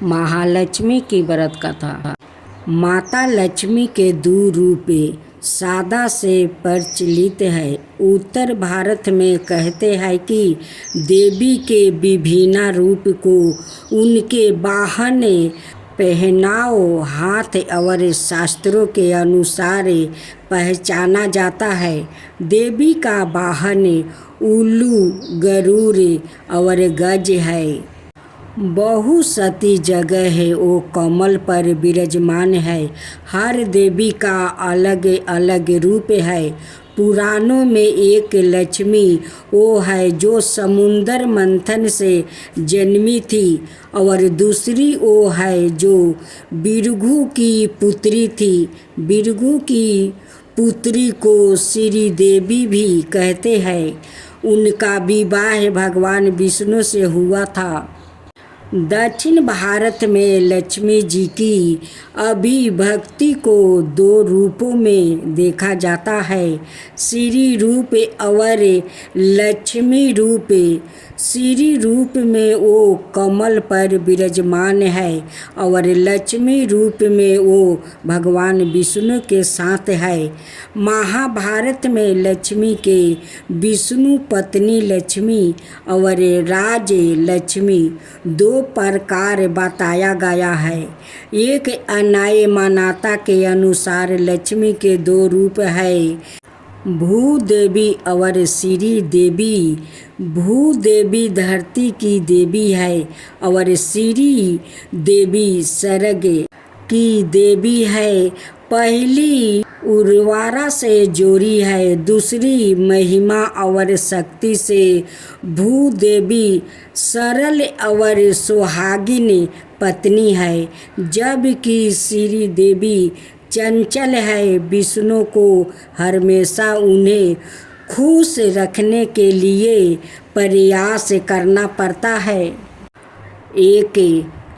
महालक्ष्मी की व्रत कथा। माता लक्ष्मी के दो रूप सादा से प्रचलित है। उत्तर भारत में कहते हैं कि देवी के विभिन्न रूप को उनके वाहन, पहनाव, हाथ और शास्त्रों के अनुसार पहचाना जाता है। देवी का वाहन उल्लू, गरुड़ और गज है। बहुसती जगह है वो कमल पर विराजमान है। हर देवी का अलग अलग रूप है। पुराणों में एक लक्ष्मी वो है जो समुद्र मंथन से जन्मी थी और दूसरी वो है जो भृगु की पुत्री थी। भृगु की पुत्री को श्री देवी भी कहते हैं। उनका विवाह भगवान विष्णु से हुआ था। दक्षिण भारत में लक्ष्मी जी की अभिव्यक्ति को दो रूपों में देखा जाता है, श्री रूप और लक्ष्मी रूप। श्री रूप में वो कमल पर विराजमान है और लक्ष्मी रूप में वो भगवान विष्णु के साथ है। महाभारत में लक्ष्मी के विष्णु पत्नी लक्ष्मी और राज लक्ष्मी दो प्रकार बताया गया है। एक अन्याय मान्यता के अनुसार लक्ष्मी के दो रूप है, भूदेवी और श्री देवी। भूदेवी धरती की देवी है और श्री देवी स्वर्ग की देवी है। पहली उर्वरा से जोड़ी है, दूसरी महिमा और शक्ति से। भूदेवी सरल और सुहागिन पत्नी है, जबकि श्री देवी चंचल है। विष्णु को हमेशा उन्हें खुश रखने के लिए प्रयास करना पड़ता है। एक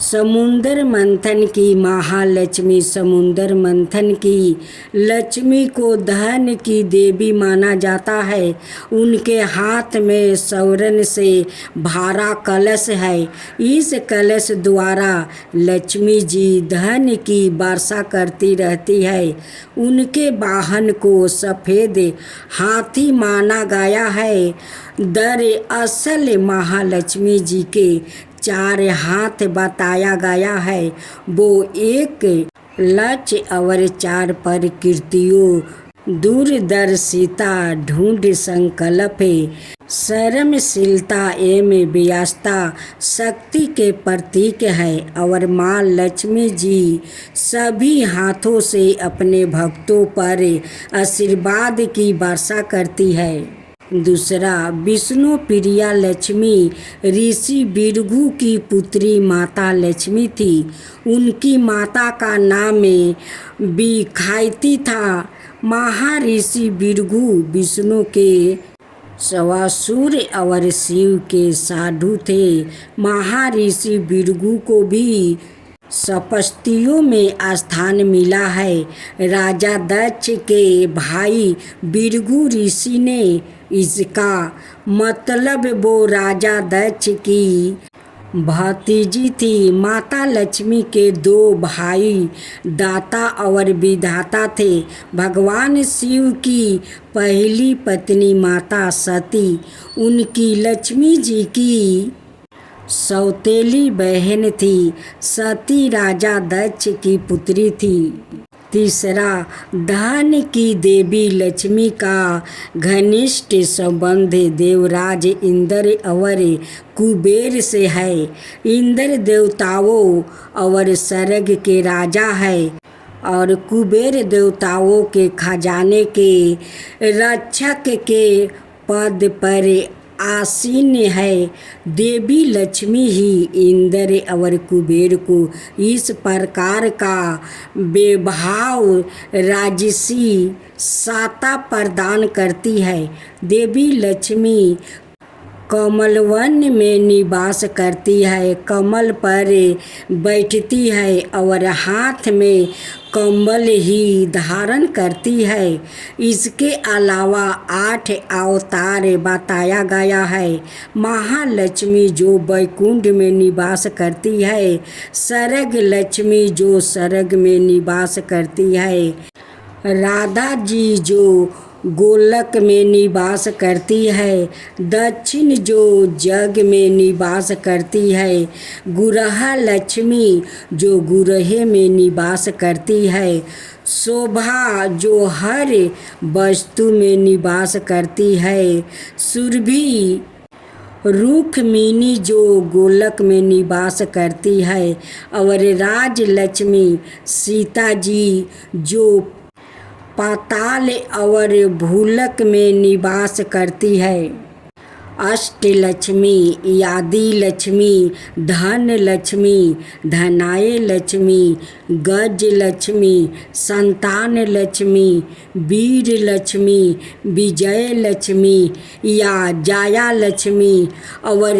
समुद्र मंथन की महालक्ष्मी। समुद्र मंथन की लक्ष्मी को धन की देवी माना जाता है। उनके हाथ में स्वर्ण से भरा कलश है। इस कलश द्वारा लक्ष्मी जी धन की वर्षा करती रहती है। उनके वाहन को सफ़ेद हाथी माना गया है। दरअसल महालक्ष्मी जी के चार हाथ बताया गया है। वो एक लक्ष्य और चार प्रकृतियों, दूरदर्शिता, ढूंढ संकल्प, शर्मशीलता एवं व्यवस्था शक्ति के प्रतीक है। और माँ लक्ष्मी जी सभी हाथों से अपने भक्तों पर आशीर्वाद की वर्षा करती है। दूसरा, विष्णु प्रिया लक्ष्मी ऋषि भृगु की पुत्री माता लक्ष्मी थी। उनकी माता का नाम विखायती था। महर्षि भृगु विष्णु के सवासुर और शिव के साधु थे। महर्षि भृगु को भी सपस्तियों में स्थान मिला है। राजा दक्ष के भाई भृगु ऋषि ने इसका मतलब वो राजा दक्ष की भतीजी थी। माता लक्ष्मी के दो भाई दाता और विधाता थे। भगवान शिव की पहली पत्नी माता सती उनकी लक्ष्मी जी की सौतेली बहन थी। सती राजा दक्ष की पुत्री थी। तीसरा, धन की देवी लक्ष्मी का घनिष्ठ संबंध देवराज इंद्र और कुबेर से है। इंद्र देवताओं और स्वर्ग के राजा है और कुबेर देवताओं के खजाने के रक्षक के पद पर आसीन है। देवी लक्ष्मी ही इंद्र और कुबेर को इस प्रकार का वैभव, राजसी सत्ता प्रदान करती है। देवी लक्ष्मी कमलवन में निवास करती है, कमल पर बैठती है और हाथ में कम्बल ही धारण करती है। इसके अलावा 8 अवतार बताया गया है। महालक्ष्मी जो वैकुंठ में निवास करती है, सरग लक्ष्मी जो सरग में निवास करती है, राधा जी जो गोलक में निवास करती है, दक्षिण जो जग में निवास करती है, गुरहा लक्ष्मी जो गुरहे में निवास करती है, शोभा जो हर वस्तु में निवास करती है, सुरभि रुक्मिणी जो गोलक में निवास करती है, और राजलक्ष्मी सीता जी जो पाताल और भूलक में निवास करती है। अष्टलक्ष्मी, आदि लक्ष्मी, धन लक्ष्मी, धनाय लक्ष्मी, गज लक्ष्मी, संतान लक्ष्मी, वीर लक्ष्मी, विजय लक्ष्मी या जाया लक्ष्मी और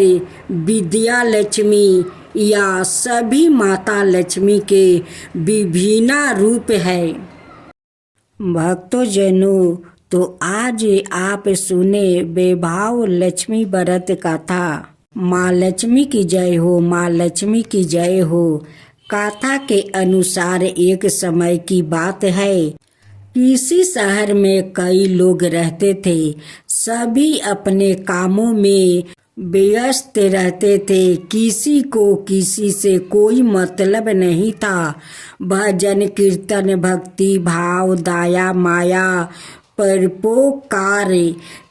विद्या लक्ष्मी या सभी माता लक्ष्मी के विभिन्न रूप है। भक्तजनों, तो आज आप सुने वैभव लक्ष्मी व्रत कथा। माँ लक्ष्मी की जय हो, माँ लक्ष्मी की जय हो। कथा के अनुसार एक समय की बात है। किसी शहर में कई लोग रहते थे। सभी अपने कामों में व्यस्त रहते थे। किसी को किसी से कोई मतलब नहीं था। भजन कीर्तन, भक्ति भाव, दया माया, परोपकार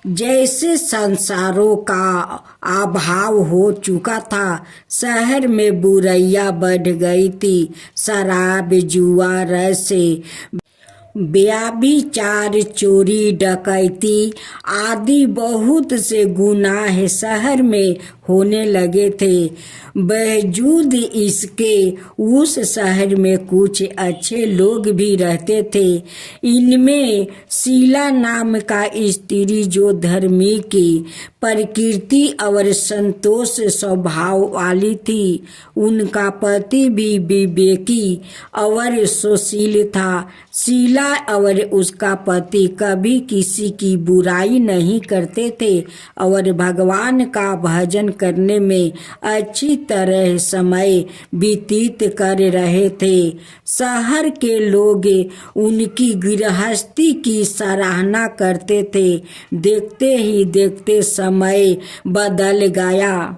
जैसे संसारों का अभाव हो चुका था। शहर में बुराइयां बढ़ गई थी। शराब, जुआ, रस, व्यभिचार, चोरी, डकैती आदि बहुत से गुनाह शहर में होने लगे थे। बावजूद इसके उस शहर में कुछ अच्छे लोग भी रहते थे। इनमें शीला नाम का स्त्री जो धर्मी की प्रकृति और संतोष स्वभाव वाली थी। उनका पति भी विवेकी और सुशील था। शीला और उसका पति कभी किसी की बुराई नहीं करते थे और भगवान का भजन करने में अच्छी तरह समय व्यतीत कर रहे थे। शहर के लोग उनकी गृहस्थी की सराहना करते थे। देखते ही देखते समय बदल गया।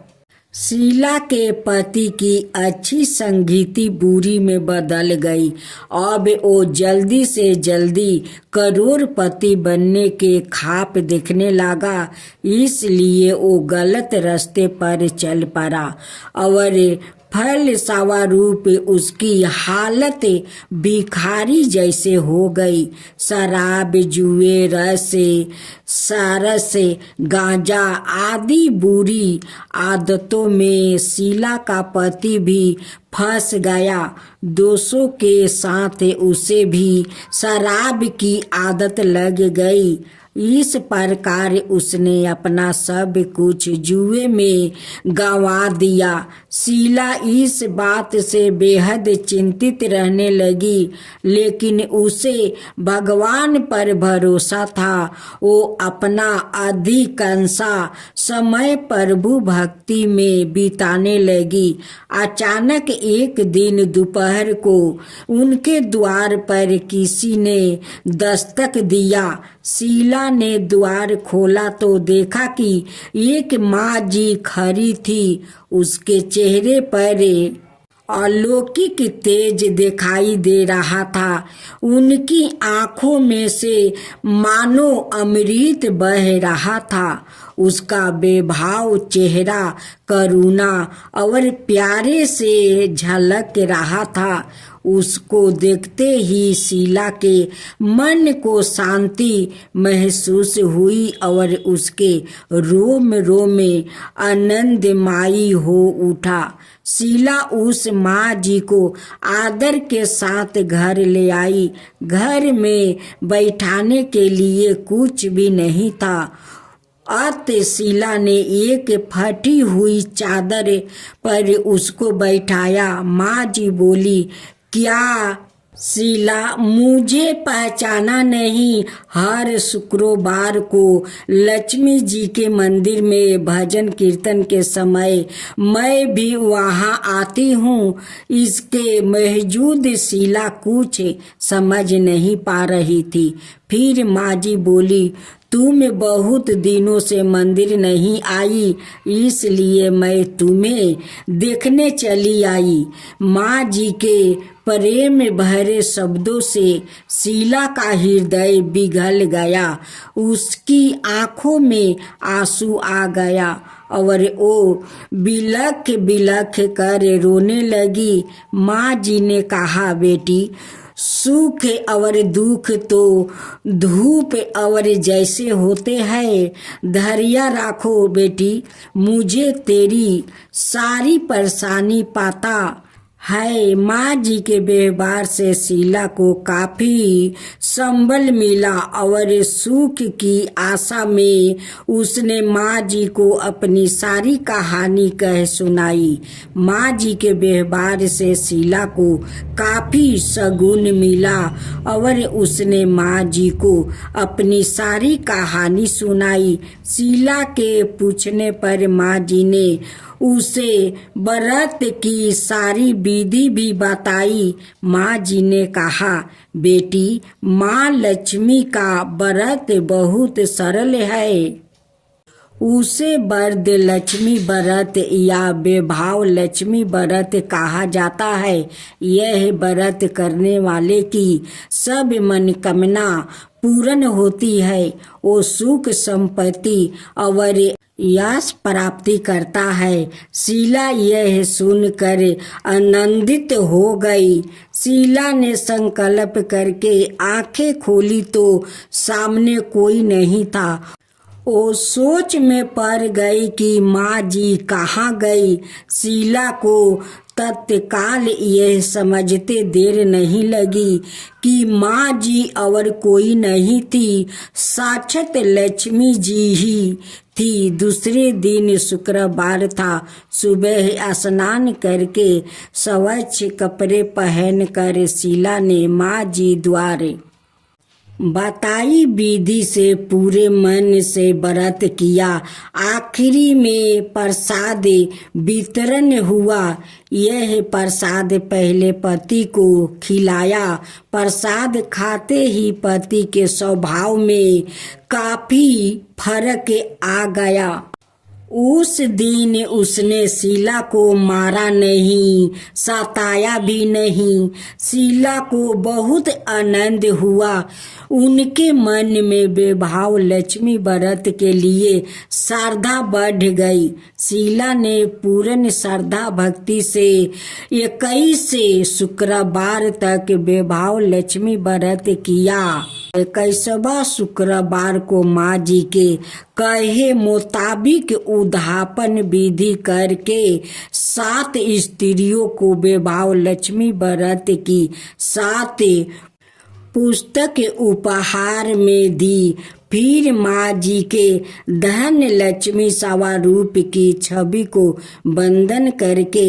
शीला के पति की अच्छी संगति बुरी में बदल गई। अब वो जल्दी से जल्दी करोड़पति बनने के ख्वाब देखने लगा। इसलिए वो गलत रास्ते पर चल पड़ा और फलस्वरूप उसकी हालत भिखारी जैसे हो गई। शराब, जुए, रस, सारस, गांजा आदि बुरी आदतों में शीला का पति भी फंस गया। दोस्तों के साथ उसे भी शराब की आदत लग गई। इस प्रकार उसने अपना सब कुछ जुए में गंवा दिया। शीला इस बात से बेहद चिंतित रहने लगी, लेकिन उसे भगवान पर भरोसा था। वो अपना अधिकांश समय प्रभु भक्ति में बिताने लगी। अचानक एक दिन दोपहर को उनके द्वार पर किसी ने दस्तक दिया। शीला ने द्वार खोला तो देखा कि एक माँ जी खड़ी थी। उसके चेहरे पर अलौकिक तेज दिखाई दे रहा था। उनकी आंखों में से मानो अमृत बह रहा था। उसका बेभाव चेहरा करुणा और प्यारे से झलक रहा था। उसको देखते ही शीला के मन को शांति महसूस हुई और उसके रोम रोम में आनंदमयी हो उठा। शीला उस माँ जी को आदर के साथ घर ले आई। घर में बैठाने के लिए कुछ भी नहीं था। अत शीला ने एक फटी हुई चादर पर उसको बैठाया। माँ जी बोली, क्या शीला, मुझे पहचाना नहीं? हर शुक्रवार को लक्ष्मी जी के मंदिर में भजन कीर्तन के समय मैं भी वहाँ आती हूँ। इसके मौजूद शीला कुछ समझ नहीं पा रही थी। फिर माँ जी बोली, तुम बहुत दिनों से मंदिर नहीं आई, इसलिए मैं तुम्हें देखने चली आई। माँ जी के प्रेम भरे शब्दों से शीला का हृदय पिघल गया। उसकी आंखों में आंसू आ गया और वो बिलख बिलख कर रोने लगी। माँ जी ने कहा, बेटी, सुख और दुख तो धूप और जैसे होते हैं। धैर्य रखो बेटी, मुझे तेरी सारी परेशानी पता है। माँ जी के व्यवहार से शीला को काफी संबल मिला और सुख की आशा में उसने माँ जी को अपनी सारी कहानी कह सुनाई। माँ जी के व्यवहार से शीला को काफी सुकून मिला और उसने माँ जी को अपनी सारी कहानी सुनाई। शीला के पूछने पर माँ जी ने उसे व्रत की सारी विधि भी बताई। माँ जी ने कहा, बेटी, माँ लक्ष्मी का व्रत बहुत सरल है। उसे वरद लक्ष्मी व्रत या वैभव लक्ष्मी व्रत कहा जाता है। यह व्रत करने वाले की सब मनोकामना पूर्ण होती है। वो सुख संपत्ति और यश प्राप्ति करता है। शीला यह सुनकर आनंदित हो गई। शीला ने संकल्प करके आंखें खोली तो सामने कोई नहीं था। वो सोच में पड़ गई कि माँ जी कहाँ गई। शीला को तत्काल यह समझते देर नहीं लगी कि माँ जी और कोई नहीं थी, साक्षात लक्ष्मी जी ही थी। दूसरे दिन शुक्रवार था। सुबह स्नान करके स्वच्छ कपड़े पहनकर शीला ने माँ जी द्वारे बताई विधि से पूरे मन से व्रत किया। आखिरी में प्रसाद वितरण हुआ। यह प्रसाद पहले पति को खिलाया। प्रसाद खाते ही पति के स्वभाव में काफी फर्क आ गया। उस दिन उसने शीला को मारा नहीं, सताया भी नहीं। शीला को बहुत आनंद हुआ। उनके मन में वैभव लक्ष्मी व्रत के लिए श्रद्धा बढ़ गई। शीला ने पूर्ण श्रद्धा भक्ति से 21 शुक्रवार तक वैभव लक्ष्मी व्रत किया। 21वां शुक्रवार को माँ जी के कहे मुताबिक उद्यापन विधि करके 7 स्त्रियों को वैभव लक्ष्मी व्रत की 7 पुस्तक उपहार में दी। फिर माँ जी के धन लक्ष्मी स्वरूप की छवि को वंदन करके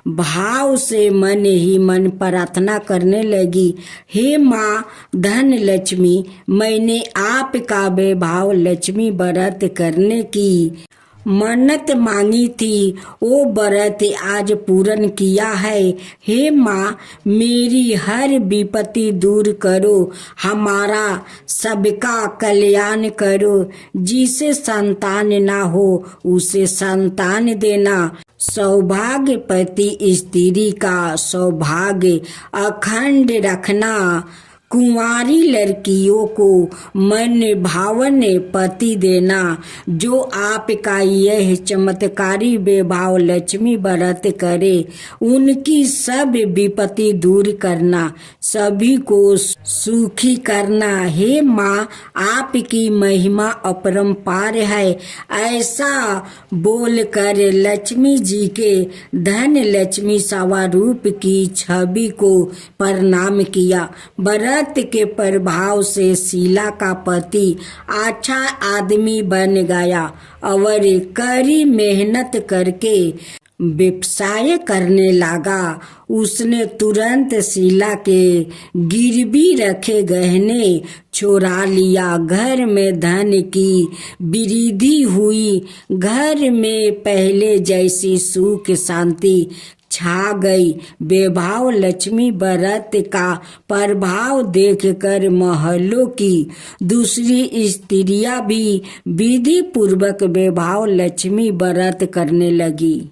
भाव से मन ही मन प्रार्थना करने लगी, हे माँ धन लक्ष्मी, मैंने आपका वैभव लक्ष्मी व्रत करने की मन्नत मांगी थी, वो व्रत आज पूर्ण किया है। हे माँ, मेरी हर विपत्ति दूर करो, हमारा सबका कल्याण करो। जिसे संतान ना हो उसे संतान देना। सौभाग्यवती स्त्री का सौभाग्य अखंड रखना। कुंवारी लड़कियों को मन भावन पति देना। जो आपका यह चमत्कारी वैभव लक्ष्मी व्रत करे, उनकी सब विपत्ति दूर करना, सभी को सुखी करना। हे माँ, आपकी महिमा अपरंपार है। ऐसा बोलकर लक्ष्मी जी के धन लक्ष्मी स्वरूप की छवि को प्रणाम किया। व्रत व्रत के प्रभाव से शीला का पति अच्छा आदमी बन गया और कड़ी मेहनत करके व्यवसाय करने लगा। उसने तुरंत शीला के गिरवी रखे गहने चुरा लिया। घर में धन की वृद्धि हुई। घर में पहले जैसी सुख शांति छा गई। वैभव लक्ष्मी व्रत का प्रभाव देखकर महलों की दूसरी स्त्रियां भी विधि पूर्वक वैभव लक्ष्मी व्रत करने लगी।